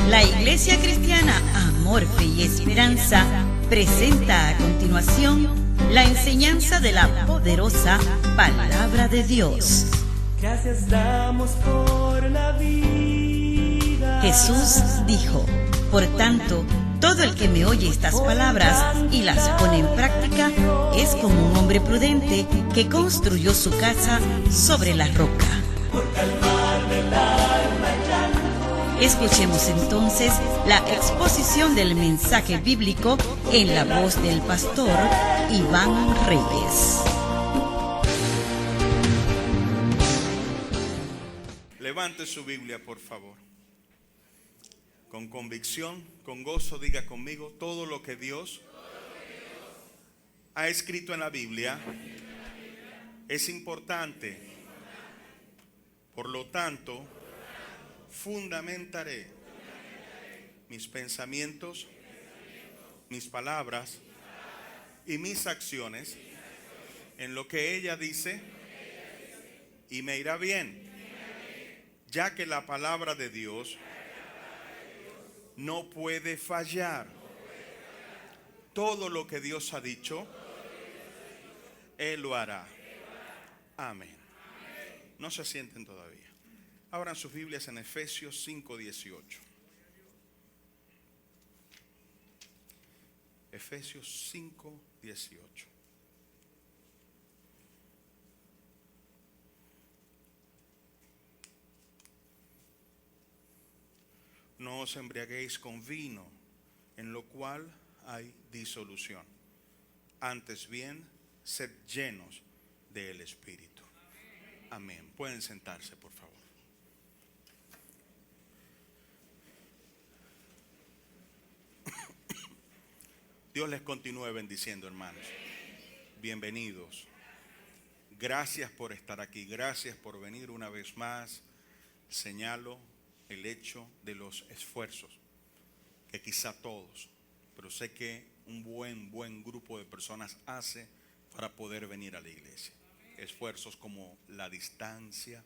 La Iglesia Cristiana Amor, Fe y Esperanza presenta a continuación la enseñanza de la poderosa Palabra de Dios. Gracias damos por la vida. Jesús dijo: por tanto, todo el que me oye estas palabras y las pone en práctica es como un hombre prudente que construyó su casa sobre la roca. Escuchemos entonces la exposición del mensaje bíblico en la voz del pastor Iván Reyes. Levante su Biblia, por favor. Con convicción, con gozo, diga conmigo: todo lo que Dios ha escrito en la Biblia es importante. Por lo tanto, fundamentaré mis pensamientos, mis palabras y mis acciones en lo que ella dice, y me irá bien, ya que la palabra de Dios no puede fallar. Todo lo que Dios ha dicho, Él lo hará. Amén. No se sienten todavía. Abran sus Biblias en Efesios 5:18. Efesios 5:18. No os embriaguéis con vino, en lo cual hay disolución. Antes bien, sed llenos del Espíritu. Amén. Pueden sentarse, por favor. Dios les continúe bendiciendo, hermanos. Bienvenidos. Gracias por estar aquí. Gracias por venir una vez más. Señalo el hecho de los esfuerzos que quizá todos, pero sé que un buen grupo de personas hace para poder venir a la iglesia. Esfuerzos como la distancia,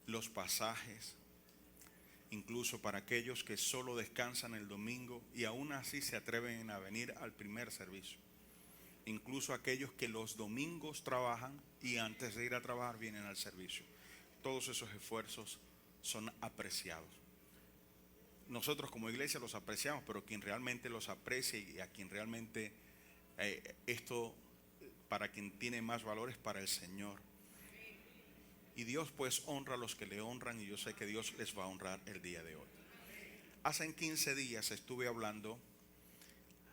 los pasajes, incluso para aquellos que solo descansan el domingo y aún así se atreven a venir al primer servicio. Incluso aquellos que los domingos trabajan y antes de ir a trabajar vienen al servicio. Todos esos esfuerzos son apreciados. Nosotros como iglesia los apreciamos, pero quien realmente los aprecia y a quien realmente esto, para quien tiene más valor, es para el Señor. Y Dios pues honra a los que le honran, y yo sé que Dios les va a honrar el día de hoy. Hace 15 días estuve hablando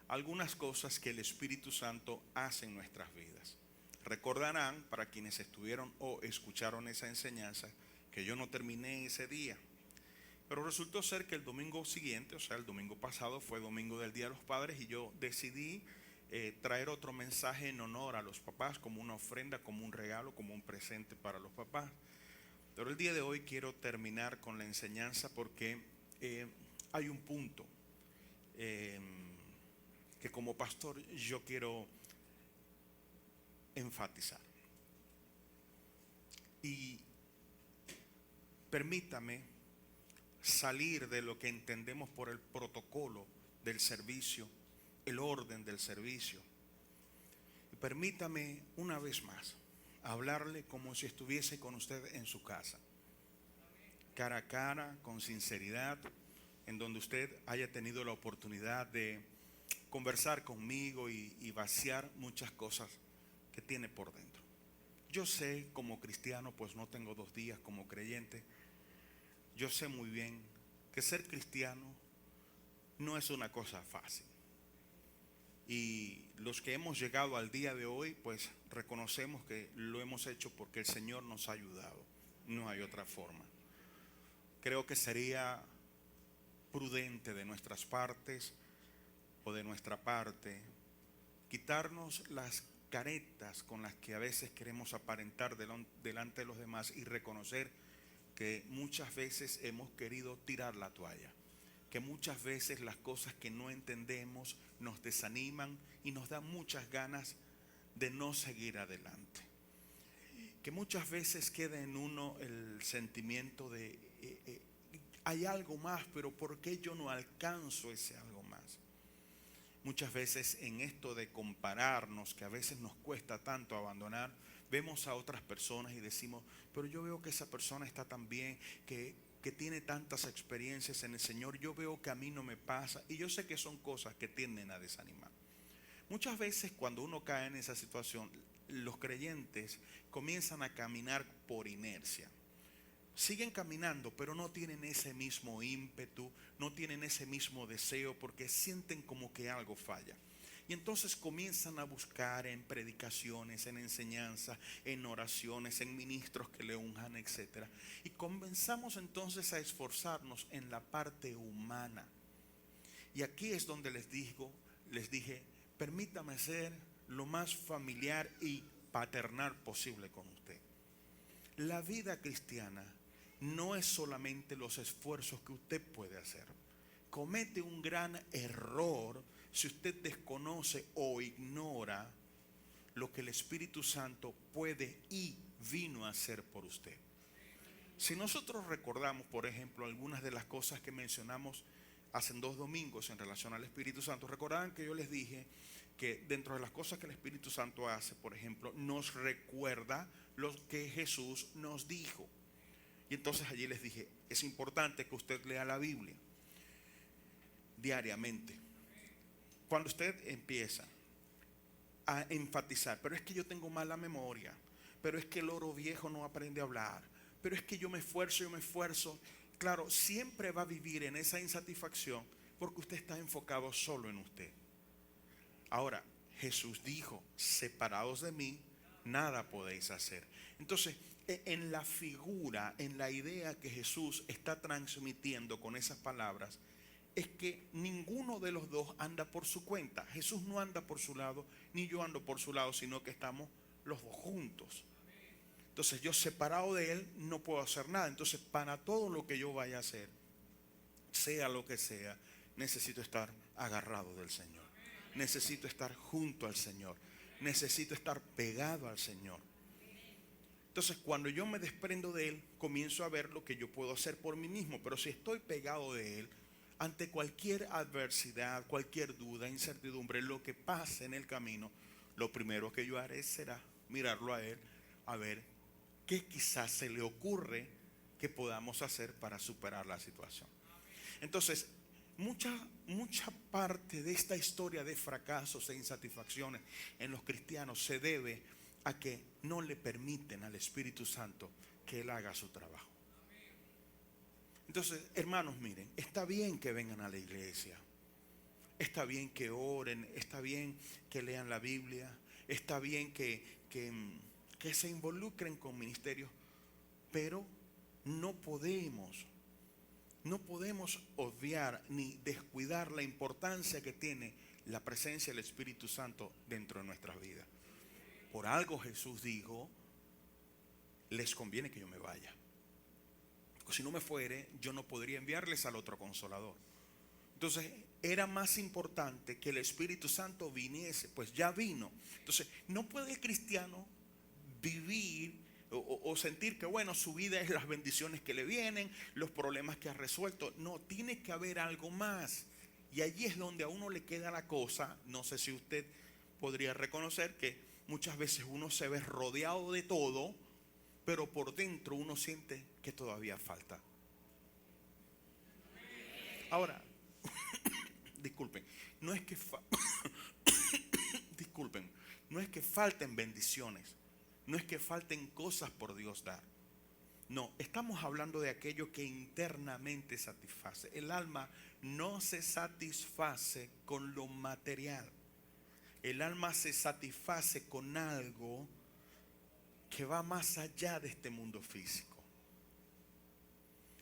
algunas cosas que el Espíritu Santo hace en nuestras vidas. Recordarán, para quienes estuvieron o escucharon esa enseñanza, que yo no terminé ese día. Pero resultó ser que el domingo siguiente, o sea el domingo pasado, fue domingo del Día de los Padres, y yo decidí traer otro mensaje en honor a los papás, como una ofrenda, como un regalo, como un presente para los papás. Pero el día de hoy quiero terminar con la enseñanza porque hay un punto que como pastor yo quiero enfatizar. Y permítame salir de lo que entendemos por el protocolo del servicio, el orden del servicio. Y permítame una vez más hablarle como si estuviese con usted en su casa, cara a cara, con sinceridad, en donde usted haya tenido la oportunidad de conversar conmigo y vaciar muchas cosas que tiene por dentro. Yo sé, como cristiano, pues no tengo 2 días como creyente. Yo sé muy bien que ser cristiano no es una cosa fácil. Y los que hemos llegado al día de hoy, pues reconocemos que lo hemos hecho porque el Señor nos ha ayudado. No hay otra forma. Creo que sería prudente de nuestras partes o de nuestra parte quitarnos las caretas con las que a veces queremos aparentar delante de los demás y reconocer que muchas veces hemos querido tirar la toalla, que muchas veces las cosas que no entendemos nos desaniman y nos dan muchas ganas de no seguir adelante, que muchas veces queda en uno el sentimiento de hay algo más, pero ¿por qué yo no alcanzo ese algo más? Muchas veces en esto de compararnos, que a veces nos cuesta tanto abandonar, vemos a otras personas y decimos, pero yo veo que esa persona está tan bien, que tiene tantas experiencias en el Señor, yo veo que a mí no me pasa, y yo sé que son cosas que tienden a desanimar. Muchas veces cuando uno cae en esa situación, los creyentes comienzan a caminar por inercia. Siguen caminando, pero no tienen ese mismo ímpetu, no tienen ese mismo deseo, porque sienten como que algo falla. Y entonces comienzan a buscar en predicaciones, en enseñanza, en oraciones, en ministros que le unjan, etc. Y comenzamos entonces a esforzarnos en la parte humana. Y aquí es donde les dije, permítame ser lo más familiar y paternal posible con usted. La vida cristiana no es solamente los esfuerzos que usted puede hacer. Comete un gran error si usted desconoce o ignora lo que el Espíritu Santo puede y vino a hacer por usted. Si nosotros recordamos, por ejemplo, algunas de las cosas que mencionamos hace 2 domingos en relación al Espíritu Santo, recordaban que yo les dije que dentro de las cosas que el Espíritu Santo hace, por ejemplo, nos recuerda lo que Jesús nos dijo. Y entonces allí les dije, es importante que usted lea la Biblia diariamente. Cuando usted empieza a enfatizar, pero es que yo tengo mala memoria, pero es que el oro viejo no aprende a hablar, pero es que yo me esfuerzo, claro, siempre va a vivir en esa insatisfacción porque usted está enfocado solo en usted. Ahora, Jesús dijo, separados de mí, nada podéis hacer. Entonces, en la figura, en la idea que Jesús está transmitiendo con esas palabras, es que ninguno de los dos anda por su cuenta. Jesús no anda por su lado, ni yo ando por su lado, sino que estamos los dos juntos. Entonces yo separado de Él no puedo hacer nada. Entonces para todo lo que yo vaya a hacer, sea lo que sea, necesito estar agarrado del Señor. Necesito estar junto al Señor. Necesito estar pegado al Señor. Entonces cuando yo me desprendo de Él, comienzo a ver lo que yo puedo hacer por mí mismo. Pero si estoy pegado de Él, ante cualquier adversidad, cualquier duda, incertidumbre, lo que pase en el camino, lo primero que yo haré será mirarlo a Él, a ver qué quizás se le ocurre que podamos hacer para superar la situación. Entonces, mucha parte de esta historia de fracasos e insatisfacciones en los cristianos se debe a que no le permiten al Espíritu Santo que Él haga su trabajo. Entonces, hermanos, miren, está bien que vengan a la iglesia, está bien que oren, está bien que lean la Biblia, está bien que se involucren con ministerios, pero no podemos obviar ni descuidar la importancia que tiene la presencia del Espíritu Santo dentro de nuestras vidas. Por algo Jesús dijo, les conviene que yo me vaya. Si no me fuere, yo no podría enviarles al otro Consolador. Entonces, era más importante que el Espíritu Santo viniese, pues ya vino. Entonces, no puede el cristiano vivir o sentir que, bueno, su vida es las bendiciones que le vienen, los problemas que ha resuelto. No, tiene que haber algo más. Y allí es donde a uno le queda la cosa. No sé si usted podría reconocer que muchas veces uno se ve rodeado de todo, pero por dentro uno siente que todavía falta. Ahora, disculpen, no es que disculpen, no es que falten bendiciones, no es que falten cosas por Dios dar. No, estamos hablando de aquello que internamente satisface. El alma no se satisface con lo material. El alma se satisface con algo que va más allá de este mundo físico.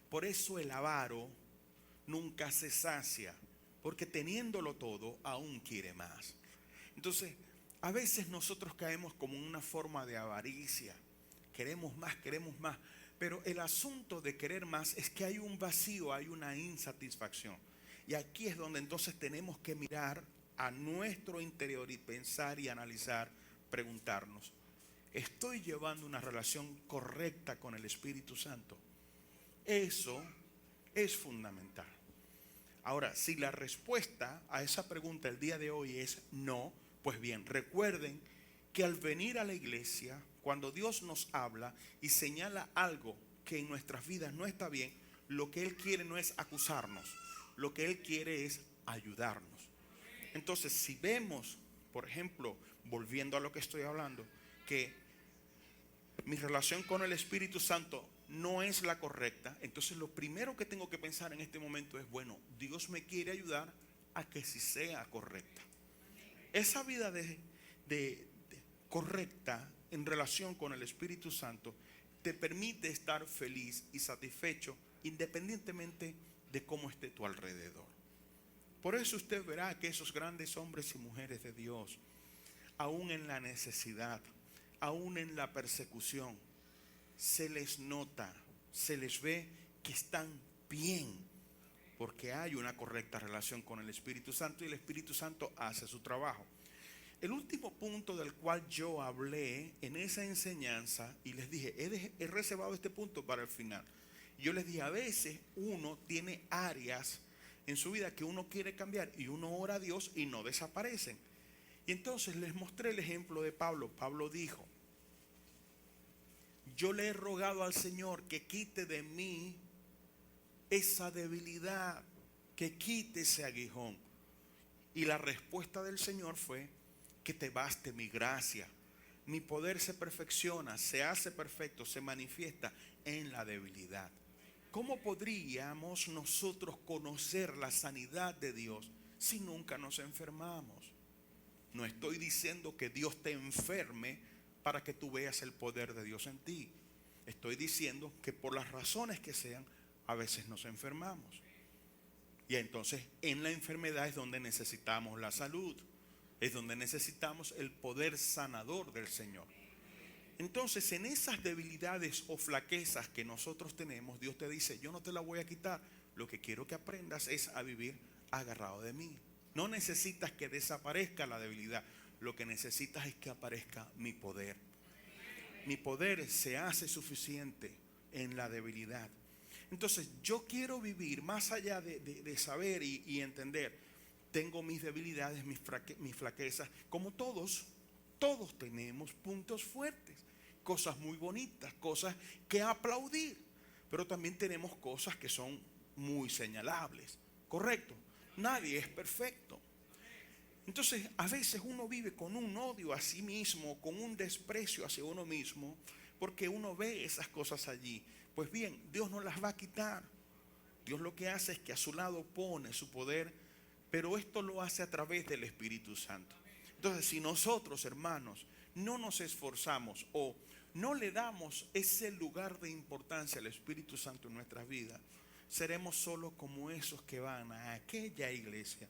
Por eso el avaro nunca se sacia, porque teniéndolo todo aún quiere más. Entonces, a veces nosotros caemos como en una forma de avaricia. Queremos más, pero el asunto de querer más es que hay un vacío, hay una insatisfacción. Y aquí es donde entonces tenemos que mirar a nuestro interior y pensar y analizar, preguntarnos, ¿estoy llevando una relación correcta con el Espíritu Santo? Eso Es fundamental. Ahora, si la respuesta a esa pregunta el día de hoy es no, pues bien, recuerden que al venir a la iglesia, cuando Dios nos habla y señala algo que en nuestras vidas no está bien, lo que Él quiere no es acusarnos, lo que Él quiere es ayudarnos. Entonces, si vemos, por ejemplo, volviendo a lo que estoy hablando, que mi relación con el Espíritu Santo no es la correcta, entonces lo primero que tengo que pensar en este momento es, bueno, Dios me quiere ayudar a que sí sea correcta. Esa vida correcta en relación con el Espíritu Santo te permite estar feliz y satisfecho independientemente de cómo esté tu alrededor. Por eso usted verá que esos grandes hombres y mujeres de Dios, aún en la necesidad, aún en la persecución, se les nota, se les ve que están bien, porque hay una correcta relación con el Espíritu Santo y el Espíritu Santo hace su trabajo. El último punto del cual yo hablé en esa enseñanza, y les dije, he reservado este punto para el final. Yo les dije, a veces uno tiene áreas en su vida que uno quiere cambiar y uno ora a Dios y no desaparecen. Y entonces les mostré el ejemplo de Pablo. Pablo dijo, yo le he rogado al Señor que quite de mí esa debilidad, que quite ese aguijón. Y la respuesta del Señor fue, que te baste mi gracia. Mi poder se perfecciona, se hace perfecto, se manifiesta en la debilidad. ¿Cómo podríamos nosotros conocer la sanidad de Dios si nunca nos enfermamos? No estoy diciendo que Dios te enferme para que tú veas el poder de Dios en ti. Estoy diciendo que por las razones que sean, a veces nos enfermamos. Y entonces en la enfermedad es donde necesitamos la salud. Es donde necesitamos el poder sanador del Señor. Entonces, en esas debilidades o flaquezas que nosotros tenemos, Dios te dice, yo no te la voy a quitar. Lo que quiero que aprendas es a vivir agarrado de mí. No necesitas que desaparezca la debilidad. Lo que necesitas es que aparezca mi poder. Mi poder se hace suficiente en la debilidad. Entonces, yo quiero vivir más allá de saber y entender. Tengo mis debilidades, mis flaquezas, como todos tenemos puntos fuertes, cosas muy bonitas, cosas que aplaudir, pero también tenemos cosas que son muy señalables, ¿correcto? Nadie es perfecto. Entonces, a veces uno vive con un odio a sí mismo, con un desprecio hacia uno mismo, porque uno ve esas cosas allí. Pues bien, Dios no las va a quitar. Dios lo que hace es que a su lado pone su poder, pero esto lo hace a través del Espíritu Santo. Entonces, si nosotros, hermanos, no nos esforzamos o no le damos ese lugar de importancia al Espíritu Santo en nuestras vidas, seremos solo como esos que van a aquella iglesia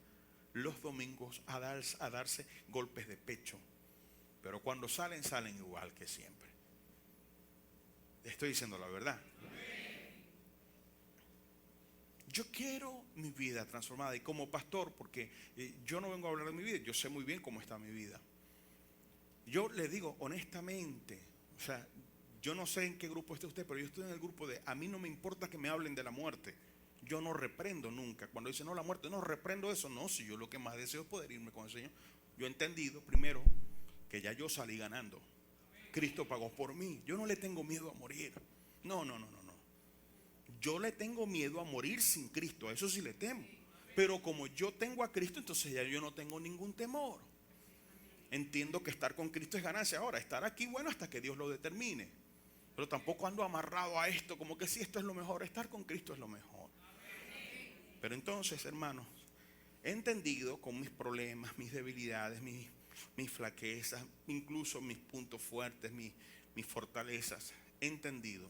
los domingos a darse golpes de pecho. Pero cuando salen igual que siempre. Estoy diciendo la verdad. Yo quiero mi vida transformada. Y como pastor, porque yo no vengo a hablar de mi vida, yo sé muy bien cómo está mi vida. Yo le digo honestamente, o sea, yo no sé en qué grupo esté usted, pero yo estoy en el grupo de, a mí no me importa que me hablen de la muerte. Yo no reprendo nunca. Cuando dicen, no, la muerte, no reprendo eso. No, si yo lo que más deseo es poder irme con el Señor. Yo he entendido, primero, que ya yo salí ganando. Cristo pagó por mí. Yo no le tengo miedo a morir. No. Yo le tengo miedo a morir sin Cristo, a eso sí le temo. Pero como yo tengo a Cristo, entonces ya yo no tengo ningún temor. Entiendo que estar con Cristo es ganancia. Ahora, estar aquí, bueno, hasta que Dios lo determine. Pero tampoco ando amarrado a esto, como que si esto es lo mejor. Estar con Cristo es lo mejor. Pero entonces, hermanos, he entendido con mis problemas, mis debilidades, mis flaquezas, incluso mis puntos fuertes, mis fortalezas. He entendido.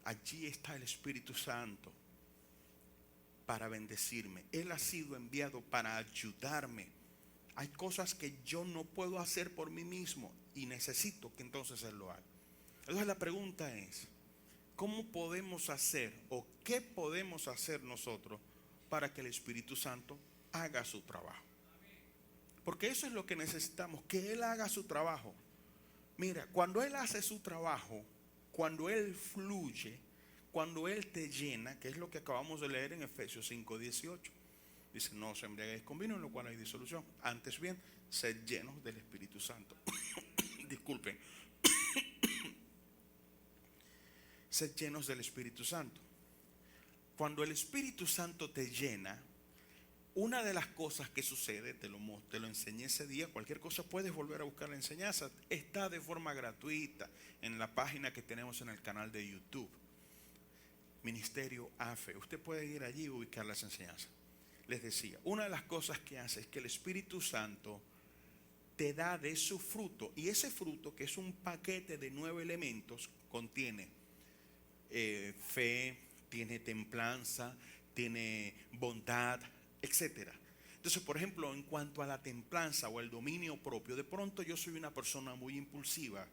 Allí está el Espíritu Santo para bendecirme. Él ha sido enviado para ayudarme. Hay cosas que yo no puedo hacer por mí mismo y necesito que entonces Él lo haga. Entonces la pregunta es, ¿cómo podemos hacer o qué podemos hacer nosotros para que el Espíritu Santo haga su trabajo? Porque eso es lo que necesitamos, que Él haga su trabajo. Mira, cuando Él hace su trabajo, cuando Él fluye, cuando Él te llena, que es lo que acabamos de leer en Efesios 5:18. Dice, no os embriaguéis con vino, en lo cual hay disolución. Antes bien, sed llenos del Espíritu Santo. Disculpen. Sed llenos del Espíritu Santo. Cuando el Espíritu Santo te llena, una de las cosas que sucede, te lo enseñé ese día, cualquier cosa puedes volver a buscar la enseñanza, está de forma gratuita en la página que tenemos en el canal de YouTube, Ministerio AFE. Usted puede ir allí y ubicar las enseñanzas. Les decía, una de las cosas que hace es que el Espíritu Santo te da de su fruto, y ese fruto, que es un paquete de 9 elementos, contiene fe, tiene templanza, tiene bondad, etcétera. Entonces, por ejemplo, en cuanto a la templanza o el dominio propio, de pronto yo soy una persona muy impulsiva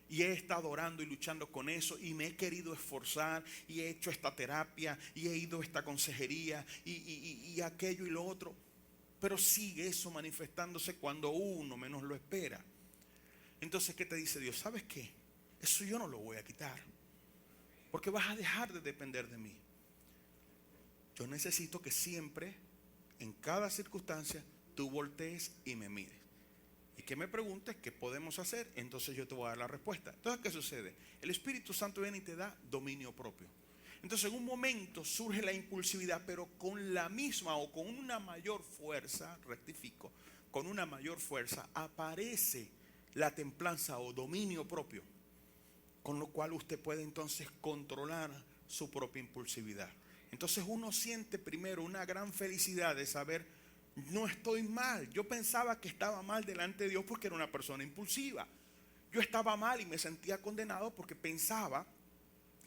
y he estado orando y luchando con eso, y me he querido esforzar y he hecho esta terapia y he ido a esta consejería y aquello y lo otro, pero sigue eso manifestándose cuando uno menos lo espera. Entonces, ¿qué te dice Dios? ¿Sabes qué? Eso yo no lo voy a quitar, porque vas a dejar de depender de mí. Yo necesito que siempre, en cada circunstancia, tú voltees y me mires. Y que me preguntes qué podemos hacer, entonces yo te voy a dar la respuesta. Entonces, ¿qué sucede? El Espíritu Santo viene y te da dominio propio. Entonces, en un momento surge la impulsividad, pero con la misma o con una mayor fuerza, rectifico, con una mayor fuerza aparece la templanza o dominio propio, con lo cual usted puede entonces controlar su propia impulsividad. Entonces uno siente primero una gran felicidad de saber, no estoy mal. Yo pensaba que estaba mal delante de Dios porque era una persona impulsiva. Yo estaba mal y me sentía condenado porque pensaba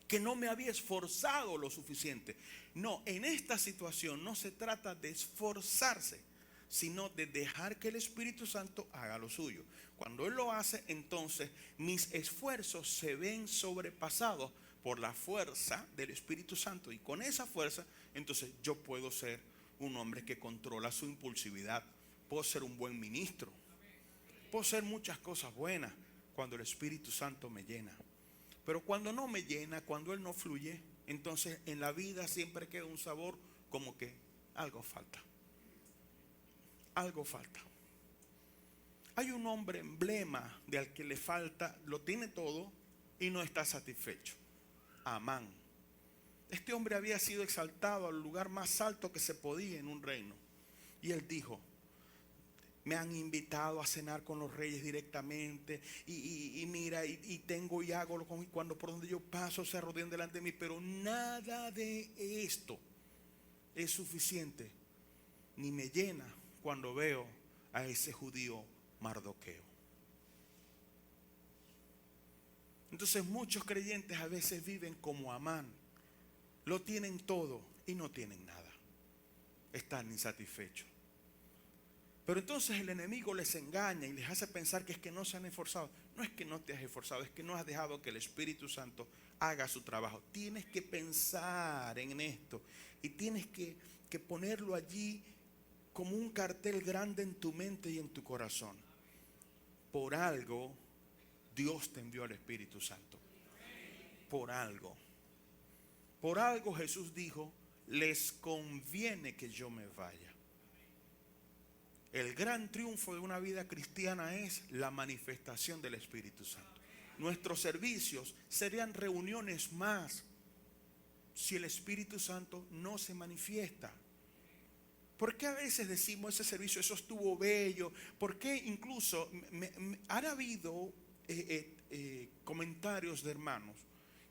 que no me había esforzado lo suficiente. No, en esta situación no se trata de esforzarse, sino de dejar que el Espíritu Santo haga lo suyo. Cuando Él lo hace, entonces mis esfuerzos se ven sobrepasados por la fuerza del Espíritu Santo, y con esa fuerza entonces yo puedo ser un hombre que controla su impulsividad. Puedo ser un buen ministro, puedo ser muchas cosas buenas cuando el Espíritu Santo me llena. Pero cuando no me llena, cuando Él no fluye, entonces en la vida siempre queda un sabor como que algo falta. Algo falta. Hay un hombre emblema de al que le falta, lo tiene todo y no está satisfecho. Amán. Este hombre había sido exaltado al lugar más alto que se podía en un reino. Y él dijo, me han invitado a cenar con los reyes directamente, y mira, y tengo y hago, cuando por donde yo paso se arrodillan delante de mí, pero nada de esto es suficiente, ni me llena cuando veo a ese judío Mardoqueo. Entonces muchos creyentes a veces viven como Amán. Lo tienen todo y no tienen nada. Están insatisfechos. Pero entonces el enemigo les engaña y les hace pensar que es que no se han esforzado. No es que no te has esforzado, es que no has dejado que el Espíritu Santo haga su trabajo. Tienes que pensar en esto y tienes que ponerlo allí como un cartel grande en tu mente y en tu corazón. Por algo Dios te envió al Espíritu Santo. Por algo. Por algo Jesús dijo, les conviene que yo me vaya. El gran triunfo de una vida cristiana es la manifestación del Espíritu Santo. Nuestros servicios serían reuniones más si el Espíritu Santo no se manifiesta. ¿Por qué a veces decimos ese servicio, eso estuvo bello? ¿Por qué incluso han habido comentarios de hermanos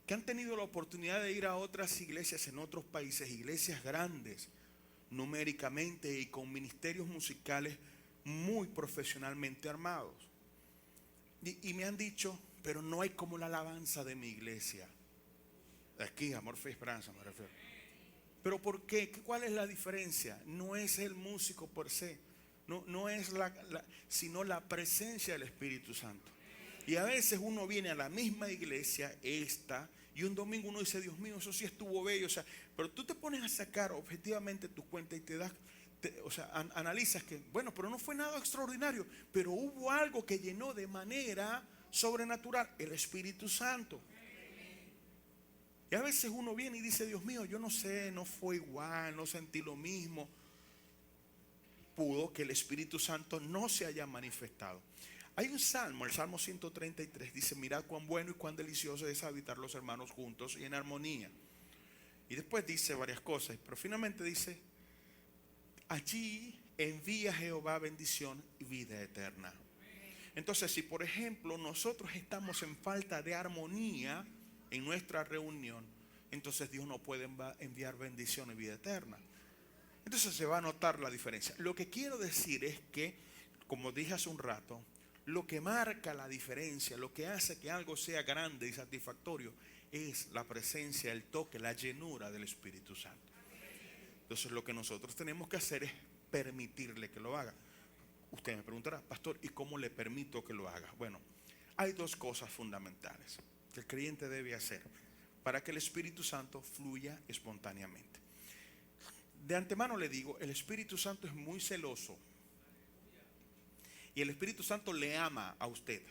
que han tenido la oportunidad de ir a otras iglesias en otros países, iglesias grandes numéricamente y con ministerios musicales muy profesionalmente armados, y me han dicho, pero no hay como la alabanza de mi iglesia? Aquí, Amor, Fe, Esperanza me refiero. ¿Pero por qué? ¿Cuál es la diferencia? No es el músico por sí, no es sino la presencia del Espíritu Santo. Y a veces uno viene a la misma iglesia, y un domingo uno dice, Dios mío, eso sí estuvo bello. O sea, pero tú te pones a sacar objetivamente tus cuentas y analizas que, bueno, pero no fue nada extraordinario, pero hubo algo que llenó de manera sobrenatural, el Espíritu Santo. Y a veces uno viene y dice, Dios mío, yo no sé, no fue igual, no sentí lo mismo. Pudo que el Espíritu Santo no se haya manifestado. Hay un salmo, el Salmo 133, dice, mirad cuán bueno y cuán delicioso es habitar los hermanos juntos y en armonía. Y después dice varias cosas, pero finalmente dice, allí envía Jehová bendición y vida eterna. Entonces, si por ejemplo nosotros estamos en falta de armonía en nuestra reunión, entonces Dios no puede enviar bendición y vida eterna. Entonces se va a notar la diferencia. Lo que quiero decir es que, como dije hace un rato, lo que marca la diferencia, lo que hace que algo sea grande y satisfactorio, es la presencia, el toque, la llenura del Espíritu Santo. Entonces lo que nosotros tenemos que hacer es permitirle que lo haga. Usted me preguntará, pastor, ¿y cómo le permito que lo haga? Bueno, hay dos cosas fundamentales que el creyente debe hacer para que el Espíritu Santo fluya espontáneamente. De antemano le digo, el Espíritu Santo es muy celoso. Y el Espíritu Santo le ama a usted.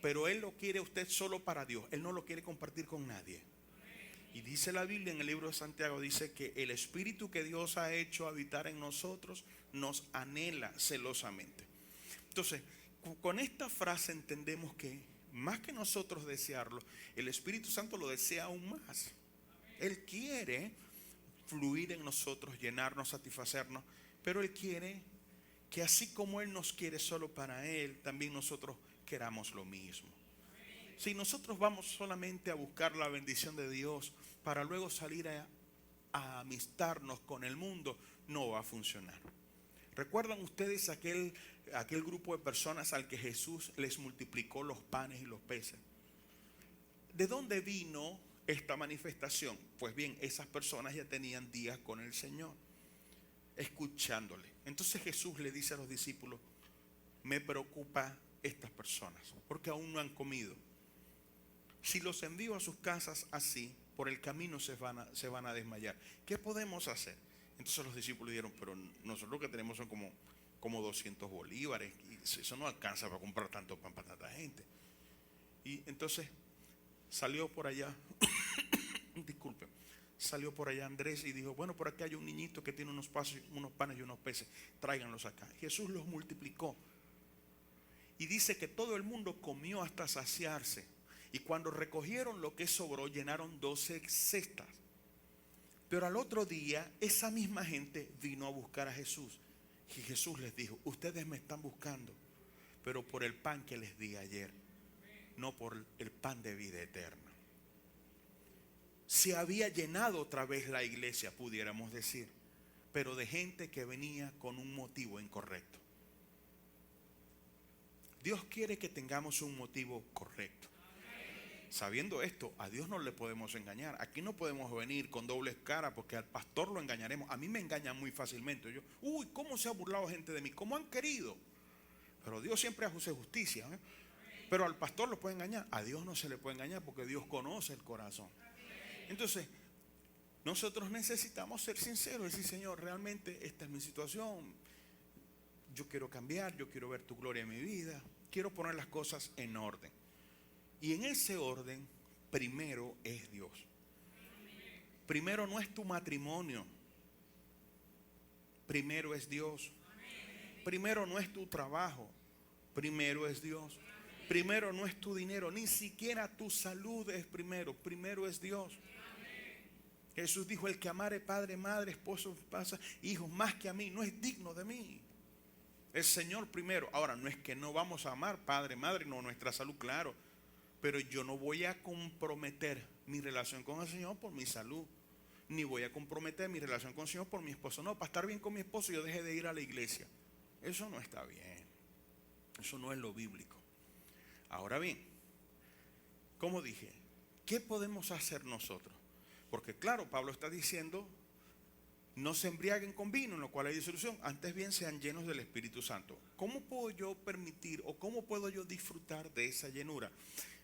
Pero Él lo quiere a usted solo para Dios. Él no lo quiere compartir con nadie. Y dice la Biblia en el libro de Santiago, dice que el Espíritu que Dios ha hecho habitar en nosotros nos anhela celosamente. Entonces, con esta frase entendemos que más que nosotros desearlo, el Espíritu Santo lo desea aún más. Él quiere fluir en nosotros, llenarnos, satisfacernos, pero Él quiere que así como Él nos quiere solo para Él, también nosotros queramos lo mismo. Si nosotros vamos solamente a buscar la bendición de Dios para luego salir a amistarnos con el mundo, no va a funcionar. ¿Recuerdan ustedes aquel grupo de personas al que Jesús les multiplicó los panes y los peces? ¿De dónde vino esta manifestación? Pues bien, esas personas ya tenían días con el Señor, escuchándole. Entonces Jesús le dice a los discípulos, me preocupa estas personas, porque aún no han comido. Si los envío a sus casas así, por el camino se van a desmayar. ¿Qué podemos hacer? Entonces los discípulos dijeron, pero nosotros lo que tenemos son como 200 bolívares, y eso no alcanza para comprar tanto pan para tanta gente. Y entonces salió por allá, disculpen, salió por allá Andrés y dijo, bueno, por aquí hay un niñito que tiene unos panes y unos peces, tráiganlos acá. Jesús los multiplicó. Y dice que todo el mundo comió hasta saciarse. Y cuando recogieron lo que sobró, llenaron 12 cestas. Pero al otro día, esa misma gente vino a buscar a Jesús. Y Jesús les dijo, ustedes me están buscando, pero por el pan que les di ayer, no por el pan de vida eterna. Se había llenado otra vez la iglesia, pudiéramos decir, pero de gente que venía con un motivo incorrecto. Dios quiere que tengamos un motivo correcto. Sabiendo esto, a Dios no le podemos engañar. Aquí no podemos venir con dobles caras porque al pastor lo engañaremos. A mí me engañan muy fácilmente. ¿Cómo se ha burlado gente de mí? ¿Cómo han querido? Pero Dios siempre hace justicia, ¿eh? Pero al pastor lo puede engañar. A Dios no se le puede engañar porque Dios conoce el corazón. Entonces, nosotros necesitamos ser sinceros y decir, Señor, realmente esta es mi situación. Yo quiero cambiar, yo quiero ver tu gloria en mi vida. Quiero poner las cosas en orden. Y en ese orden, primero es Dios. Primero no es tu matrimonio. Primero es Dios. Primero no es tu trabajo. Primero es Dios. Primero no es tu dinero. Ni siquiera tu salud es primero. Primero es Dios. Jesús dijo, el que amare padre, madre, esposo, esposa, hijos más que a mí, no es digno de mí. El Señor primero. Ahora, no es que no vamos a amar padre, madre, no, nuestra salud, claro. Pero yo no voy a comprometer mi relación con el Señor por mi salud. Ni voy a comprometer mi relación con el Señor por mi esposo. No, para estar bien con mi esposo yo dejé de ir a la iglesia. Eso no está bien. Eso no es lo bíblico. Ahora bien, como dije, ¿qué podemos hacer nosotros? Porque claro, Pablo está diciendo, no se embriaguen con vino, en lo cual hay disolución, antes bien sean llenos del Espíritu Santo. ¿Cómo puedo yo permitir o cómo puedo yo disfrutar de esa llenura?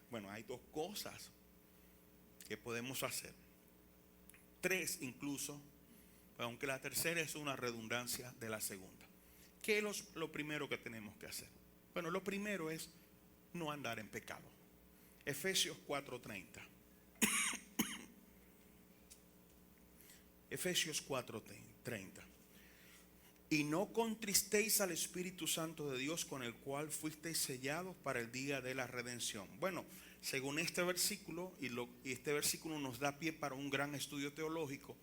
Bueno, hay dos cosas que podemos hacer. Tres incluso, aunque la tercera es una redundancia de la segunda. ¿Qué es lo primero que tenemos que hacer? Bueno, lo primero es no andar en pecado. Efesios 4:30. Efesios 4:30. Y no contristéis al Espíritu Santo de Dios, con el cual fuisteis sellados para el día de la redención. Bueno, según este versículo, y este versículo nos da pie para un gran estudio teológico,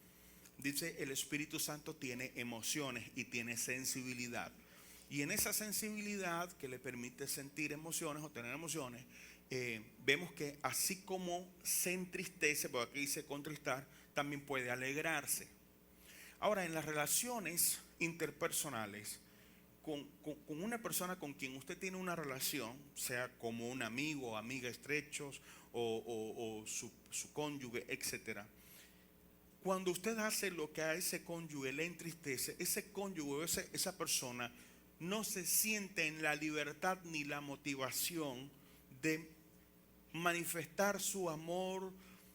dice: el Espíritu Santo tiene emociones y tiene sensibilidad. Y en esa sensibilidad que le permite sentir emociones o tener emociones, vemos que así como se entristece, porque aquí dice contristar, también puede alegrarse. Ahora, en las relaciones interpersonales, con una persona con quien usted tiene una relación, sea como un amigo o amiga estrechos o su cónyuge, etcétera, cuando usted hace lo que a ese cónyuge le entristece, ese cónyuge o esa persona no se siente en la libertad ni la motivación de manifestar su amor,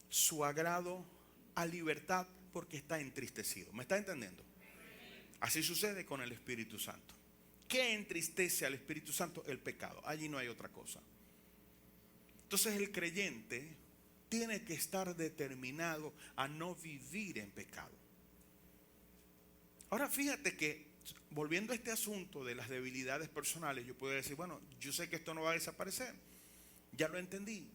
su agrado a libertad, porque está entristecido. ¿Me está entendiendo? Así sucede con el Espíritu Santo. ¿Qué entristece al Espíritu Santo? El pecado. Allí no hay otra cosa. Entonces el creyente tiene que estar determinado a no vivir en pecado. Ahora fíjate que, volviendo a este asunto de las debilidades personales, yo puedo decir: bueno, yo sé que esto no va a desaparecer, ya lo entendí,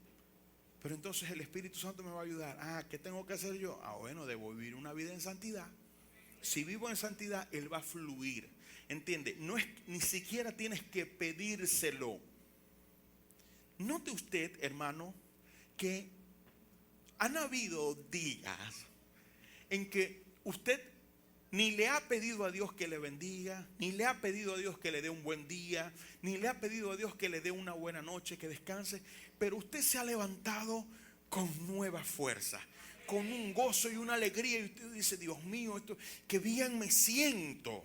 pero entonces el Espíritu Santo me va a ayudar. ¿Qué tengo que hacer yo? Bueno, debo vivir una vida en santidad. Si vivo en santidad, Él va a fluir. ¿Entiende? No es, ni siquiera tienes que pedírselo. Note usted, hermano, que han habido días en que usted ni le ha pedido a Dios que le bendiga, ni le ha pedido a Dios que le dé un buen día, ni le ha pedido a Dios que le dé una buena noche, que descanse, pero usted se ha levantado con nueva fuerza, con un gozo y una alegría, y usted dice: Dios mío, qué bien me siento,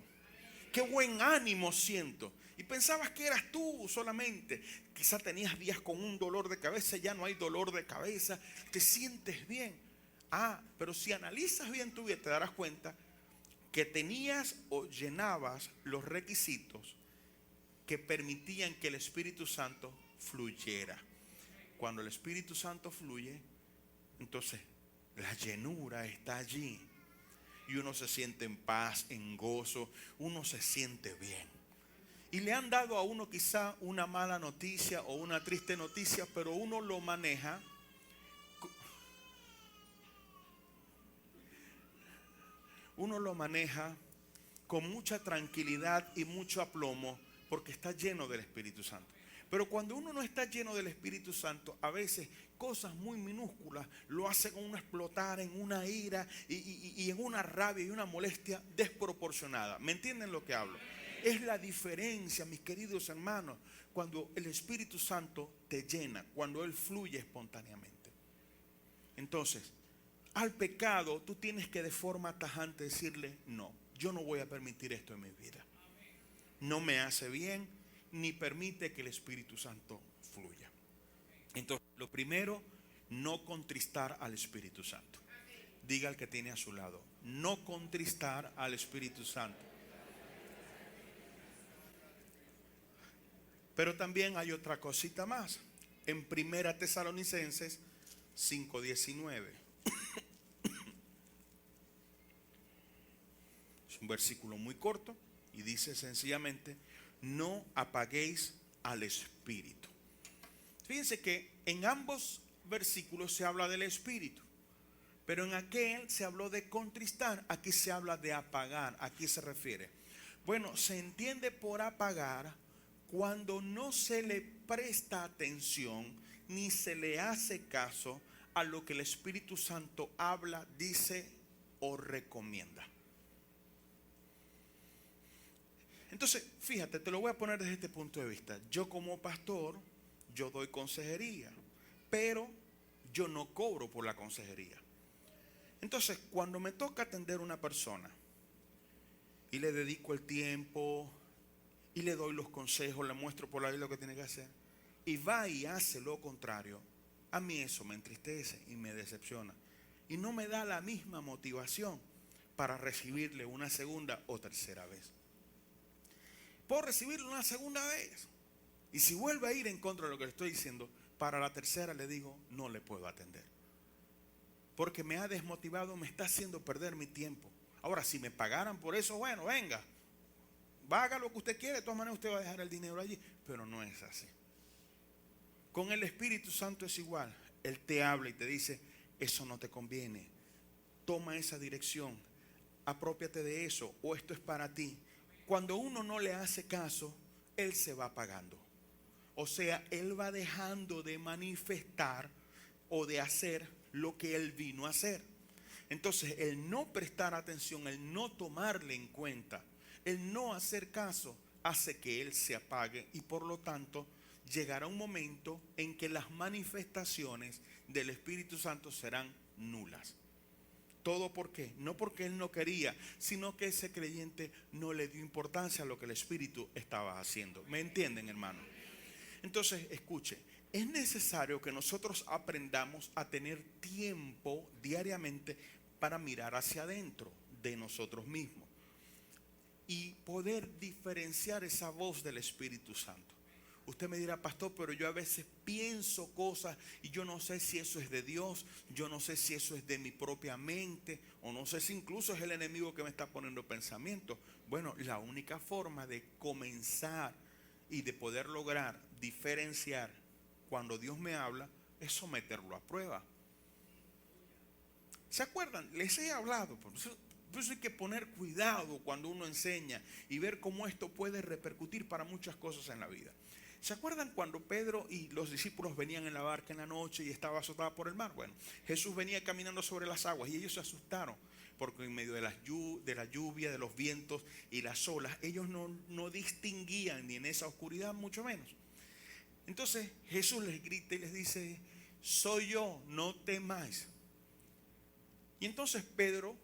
qué buen ánimo siento. Y pensabas que eras tú solamente. Quizás tenías días con un dolor de cabeza, ya no hay dolor de cabeza, te sientes bien. Pero si analizas bien tu vida, te darás cuenta que tenías o llenabas los requisitos que permitían que el Espíritu Santo fluyera. Cuando el Espíritu Santo fluye, entonces la llenura está allí y uno se siente en paz, en gozo, uno se siente bien. Y le han dado a uno quizá una mala noticia o una triste noticia, pero uno lo maneja con mucha tranquilidad y mucho aplomo, porque está lleno del Espíritu Santo. Pero cuando uno no está lleno del Espíritu Santo, a veces cosas muy minúsculas lo hacen uno explotar en una ira y en una rabia y una molestia desproporcionada. ¿Me entienden lo que hablo? Es la diferencia, mis queridos hermanos, cuando el Espíritu Santo te llena, cuando Él fluye espontáneamente. Entonces, al pecado tú tienes que de forma tajante decirle: no, yo no voy a permitir esto en mi vida. No me hace bien, ni permite que el Espíritu Santo fluya. Entonces, lo primero, no contristar al Espíritu Santo. Diga al que tiene a su lado: no contristar al Espíritu Santo. Pero también hay otra cosita más. En 1 Tesalonicenses 5:19. Es un versículo muy corto y dice sencillamente: no apaguéis al Espíritu. Fíjense que en ambos versículos se habla del Espíritu, pero en aquel se habló de contristar, aquí se habla de apagar. ¿A qué se refiere? Bueno, se entiende por apagar cuando no se le presta atención ni se le hace caso a lo que el Espíritu Santo habla, dice o recomienda. Entonces, fíjate, te lo voy a poner desde este punto de vista. Yo como pastor, yo doy consejería, pero yo no cobro por la consejería. Entonces, cuando me toca atender a una persona y le dedico el tiempo y le doy los consejos, le muestro por la vida lo que tiene que hacer, y va y hace lo contrario, a mí eso me entristece y me decepciona. Y no me da la misma motivación para recibirle una segunda o tercera vez. Puedo recibirle una segunda vez, y si vuelve a ir en contra de lo que le estoy diciendo, para la tercera le digo: no le puedo atender. porque me ha desmotivado, me está haciendo perder mi tiempo. Ahora, si me pagaran por eso, bueno, venga, haga lo que usted quiere, de todas maneras usted va a dejar el dinero allí. Pero no es así. Con el Espíritu Santo es igual. Él te habla y te dice, eso no te conviene, toma esa dirección, aprópiate de eso, o esto es para ti. Cuando uno no le hace caso, Él se va apagando. O sea, Él va dejando de manifestar o de hacer lo que Él vino a hacer. Entonces, el no prestar atención, el no tomarle en cuenta, el no hacer caso, hace que Él se apague, y por lo tanto llegará un momento en que las manifestaciones del Espíritu Santo serán nulas. ¿Todo por qué? No porque Él no quería, sino que ese creyente no le dio importancia a lo que el Espíritu estaba haciendo. ¿Me entienden, hermano? Entonces, escuche, es necesario que nosotros aprendamos a tener tiempo diariamente para mirar hacia adentro de nosotros mismos y poder diferenciar esa voz del Espíritu Santo. Usted me dirá, pastor, pero yo a veces pienso cosas y yo no sé si eso es de Dios, yo no sé si eso es de mi propia mente, o no sé si incluso es el enemigo que me está poniendo pensamientos. Bueno, la única forma de comenzar y de poder lograr diferenciar cuando Dios me habla es someterlo a prueba. ¿Se acuerdan? Les he hablado, por eso hay que poner cuidado cuando uno enseña y ver cómo esto puede repercutir para muchas cosas en la vida. ¿Se acuerdan cuando Pedro y los discípulos venían en la barca en la noche y estaba azotada por el mar? Bueno, Jesús venía caminando sobre las aguas y ellos se asustaron porque en medio de la lluvia, de los vientos y las olas, ellos no distinguían, ni en esa oscuridad mucho menos. Entonces Jesús les grita y les dice, soy yo, no temáis. Y entonces Pedro,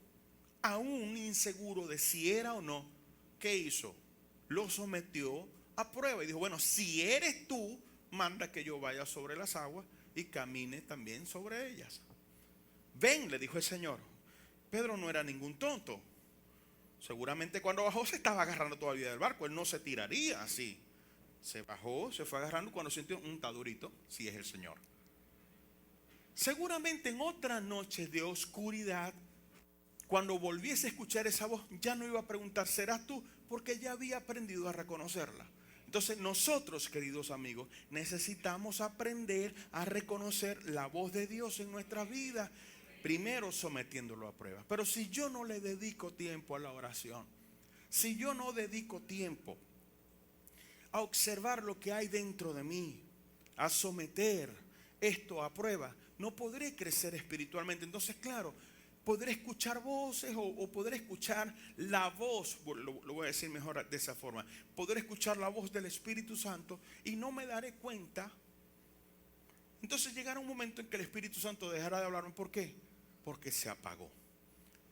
aún inseguro de si era o no, ¿qué hizo? Lo sometió a prueba y dijo, bueno, si eres tú, manda que yo vaya sobre las aguas y camine también sobre ellas. Ven, le dijo el Señor. Pedro no era ningún tonto. Seguramente cuando bajó se estaba agarrando todavía del barco, él no se tiraría así. Se bajó, se fue agarrando cuando sintió un tadurito, si es el Señor. Seguramente en otra noche de oscuridad, cuando volviese a escuchar esa voz, ya no iba a preguntar, ¿serás tú? Porque ya había aprendido a reconocerla. Entonces nosotros, queridos amigos, necesitamos aprender a reconocer la voz de Dios en nuestra vida, primero sometiéndolo a prueba. Pero si yo no le dedico tiempo a la oración, si yo no dedico tiempo a observar lo que hay dentro de mí, a someter esto a prueba, no podré crecer espiritualmente. Entonces, claro, podré escuchar voces o podré escuchar la voz, lo voy a decir mejor de esa forma, podré escuchar la voz del Espíritu Santo y no me daré cuenta. Entonces llegará un momento en que el Espíritu Santo dejará de hablarme. ¿Por qué? Porque se apagó.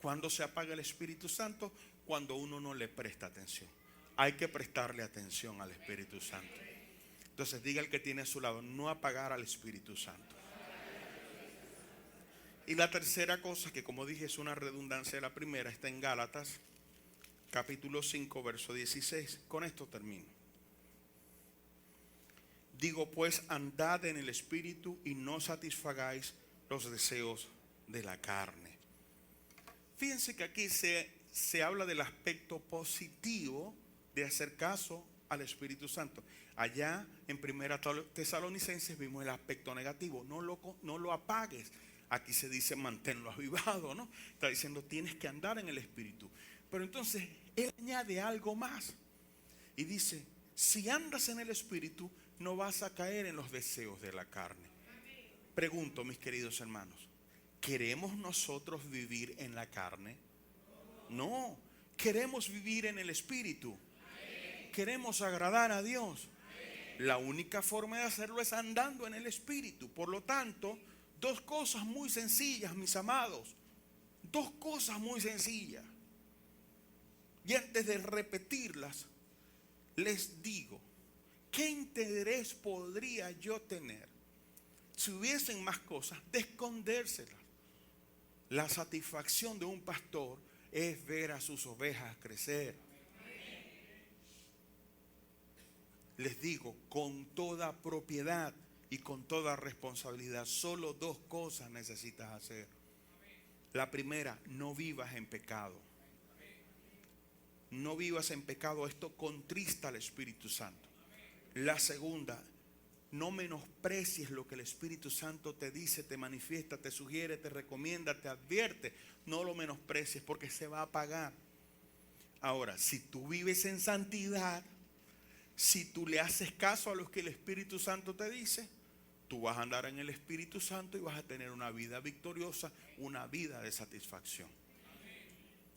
¿Cuándo se apaga el Espíritu Santo? Cuando uno no le presta atención. Hay que prestarle atención al Espíritu Santo. Entonces diga el que tiene a su lado, no apagar al Espíritu Santo. Y la tercera cosa, que como dije es una redundancia de la primera, está en Gálatas capítulo 5 verso 16. Con esto termino. Digo pues, andad en el Espíritu y no satisfagáis los deseos de la carne. Fíjense que aquí se habla del aspecto positivo de hacer caso al Espíritu Santo. Allá en Primera Tesalonicenses vimos el aspecto negativo, no lo apagues. Aquí se dice manténlo avivado, ¿no? Está diciendo tienes que andar en el Espíritu. Pero entonces él añade algo más y dice, si andas en el Espíritu no vas a caer en los deseos de la carne. Pregunto, mis queridos hermanos, ¿queremos nosotros vivir en la carne? No, queremos vivir en el Espíritu. Queremos agradar a Dios. La única forma de hacerlo es andando en el Espíritu. Por lo tanto, dos cosas muy sencillas, mis amados. Dos cosas muy sencillas. Y antes de repetirlas, les digo, ¿qué interés podría yo tener si hubiesen más cosas de escondérselas? La satisfacción de un pastor es ver a sus ovejas crecer. Les digo, con toda propiedad y con toda responsabilidad, solo dos cosas necesitas hacer. La primera, no vivas en pecado. No vivas en pecado, esto contrista al Espíritu Santo. La segunda, no menosprecies lo que el Espíritu Santo te dice, te manifiesta, te sugiere, te recomienda, te advierte. No lo menosprecies porque se va a pagar. Ahora, si tú vives en santidad, si tú le haces caso a lo que el Espíritu Santo te dice, tú vas a andar en el Espíritu Santo y vas a tener una vida victoriosa, una vida de satisfacción.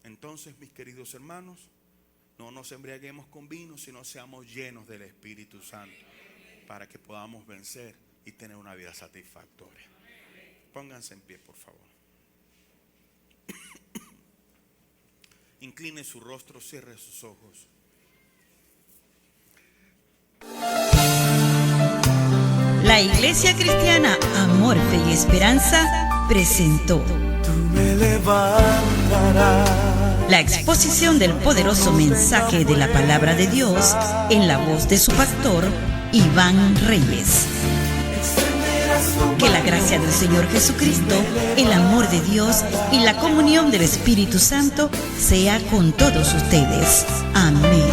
Entonces, mis queridos hermanos, no nos embriaguemos con vino, sino seamos llenos del Espíritu Santo para que podamos vencer y tener una vida satisfactoria. Pónganse en pie, por favor. Incline su rostro, cierre sus ojos. La Iglesia Cristiana Amor, Fe y Esperanza presentó la exposición del poderoso mensaje de la palabra de Dios en la voz de su pastor Iván Reyes. Que la gracia del Señor Jesucristo, el amor de Dios y la comunión del Espíritu Santo sea con todos ustedes. Amén.